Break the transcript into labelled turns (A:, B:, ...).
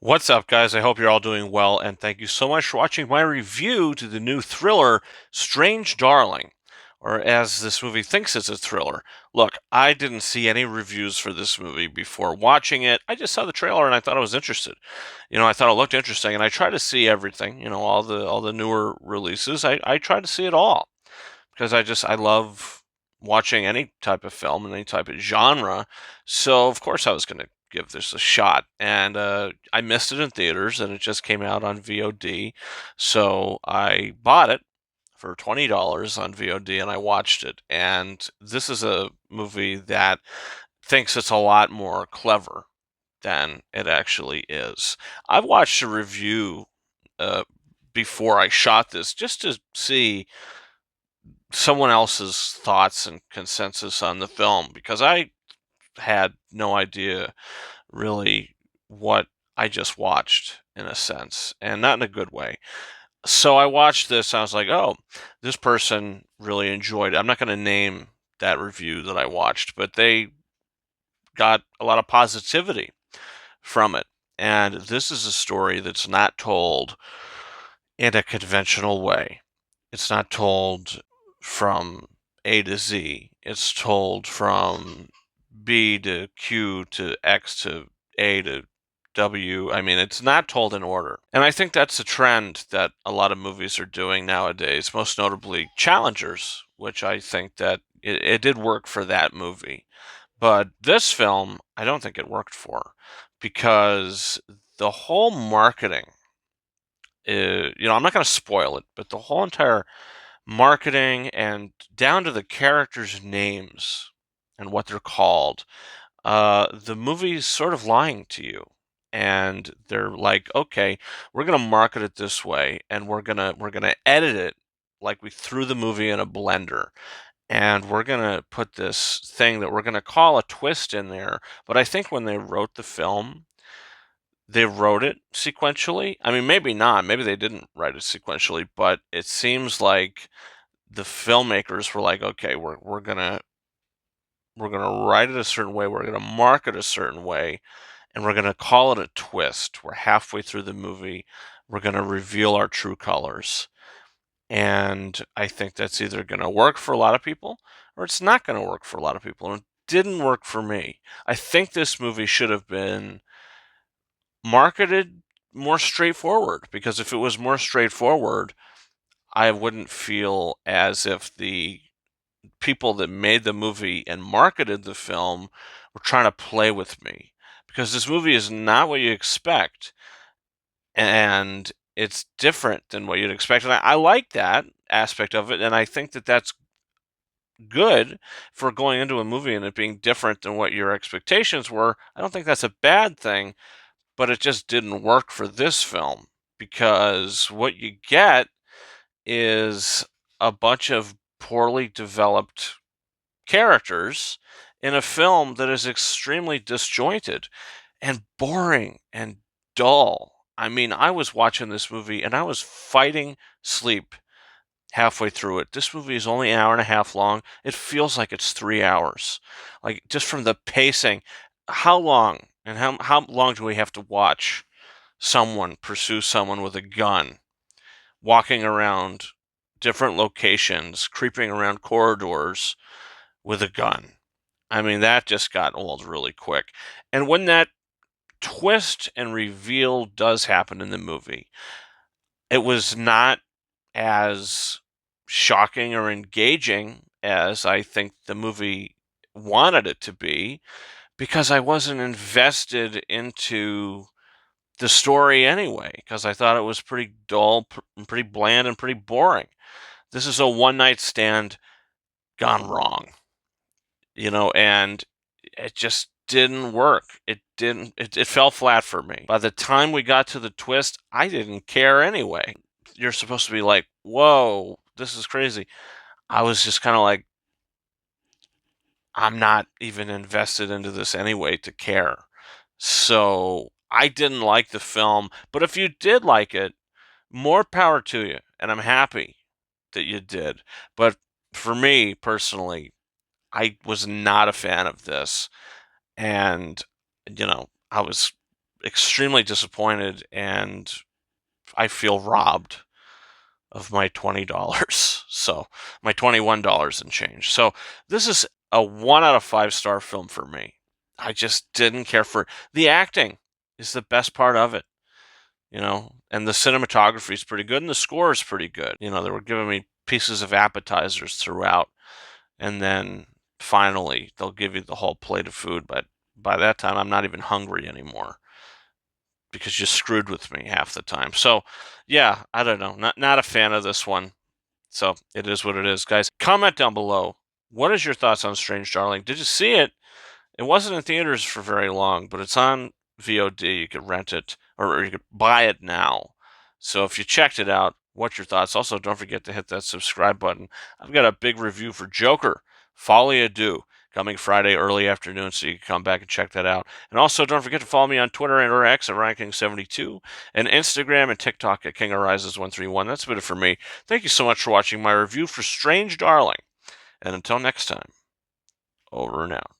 A: What's up, guys? I hope you're all doing well, and thank you so much for watching my review to the new thriller, Strange Darling, or as this movie thinks it's a thriller. Look, I didn't see any reviews for this movie before watching it. I just saw the trailer and I thought I was interested. I thought it looked interesting, and I try to see everything. All the newer releases. I try to see it all because I love watching any type of film and any type of genre. So of course I was going to give this a shot, and I missed it in theaters, and it just came out on VOD, so I bought it for $20 on VOD, and I watched it. And this is a movie that thinks it's a lot more clever than it actually is. I've watched a review uh, before I shot this just to see someone else's thoughts and consensus on the film, because I had no idea really what I just watched, in a sense, and not in a good way. So I watched this. I was like, oh, this person really enjoyed it. I'm not going to name that review that I watched, but they got a lot of positivity from it. And this is a story that's not told in a conventional way. It's not told from A to Z. It's told from B to Q to X to A to W. I mean, it's not told in order. And I think that's a trend that a lot of movies are doing nowadays, most notably Challengers, which I think that it did work for that movie. But this film, I don't think it worked for, because the whole marketing, I'm not going to spoil it, but the whole entire marketing and down to the characters' names and what they're called, the movie's sort of lying to you. And they're like, okay, we're gonna market it this way, and we're gonna edit it like we threw the movie in a blender, and we're gonna put this thing that we're gonna call a twist in there. But I think when they wrote the film, they wrote it sequentially. I mean, maybe not. Maybe they didn't write it sequentially, but it seems like the filmmakers were like, okay, we're gonna write it a certain way, we're gonna mark it a certain way, and we're gonna call it a twist. We're halfway through the movie. We're gonna reveal our true colors. And I think that's either gonna work for a lot of people or it's not gonna work for a lot of people. And it didn't work for me. I think this movie should have been marketed more straightforward, because if it was more straightforward, I wouldn't feel as if the people that made the movie and marketed the film were trying to play with me, because this movie is not what you expect, and it's different than what you'd expect. And I like that aspect of it, and I think that that's good for going into a movie and it being different than what your expectations were. I don't think that's a bad thing, but it just didn't work for this film, because what you get is a bunch of poorly developed characters in a film that is extremely disjointed and boring and dull. I mean, I was watching this movie and I was fighting sleep halfway through it. This movie is only an hour and a half long. It feels like it's 3 hours. Like, just from the pacing. How long and how long do we have to watch someone pursue someone with a gun, walking around different locations, creeping around corridors with a gun? I mean, that just got old really quick. And when that twist and reveal does happen in the movie, it was not as shocking or engaging as I think the movie wanted it to be, because I wasn't invested into the story anyway, because I thought it was pretty dull, pretty bland, and pretty boring. This is a one night stand gone wrong, and it just didn't work. It didn't, it fell flat for me. By the time we got to the twist, I didn't care anyway. You're supposed to be like, whoa, this is crazy. I was just kind of like, I'm not even invested into this anyway to care. So I didn't like the film. But if you did like it, more power to you. And I'm happy that you did. But for me personally, I was not a fan of this. And, I was extremely disappointed, and I feel robbed of my $20. So my $21 and change. So this is a 1 out of 5 star film for me. I just didn't care for the acting is the best part of it, and the cinematography is pretty good and the score is pretty good. They were giving me pieces of appetizers throughout, and then finally they'll give you the whole plate of food, but by that time I'm not even hungry anymore because you screwed with me half the time. So, yeah, I don't know. Not a fan of this one. So, it is what it is, guys. Comment down below. What is your thoughts on Strange Darling? Did you see it? It wasn't in theaters for very long, but it's on VOD. You could rent it or you could buy it now. So if you checked it out, what's your thoughts? Also, don't forget to hit that subscribe button. I've got a big review for Joker, Folie à Deux, coming Friday early afternoon, so you can come back and check that out. And also, don't forget to follow me on Twitter and or X at RyanKing72 and Instagram and TikTok at KingArises131. That's been it for me. Thank you so much for watching my review for Strange Darling. And until next time, over and out.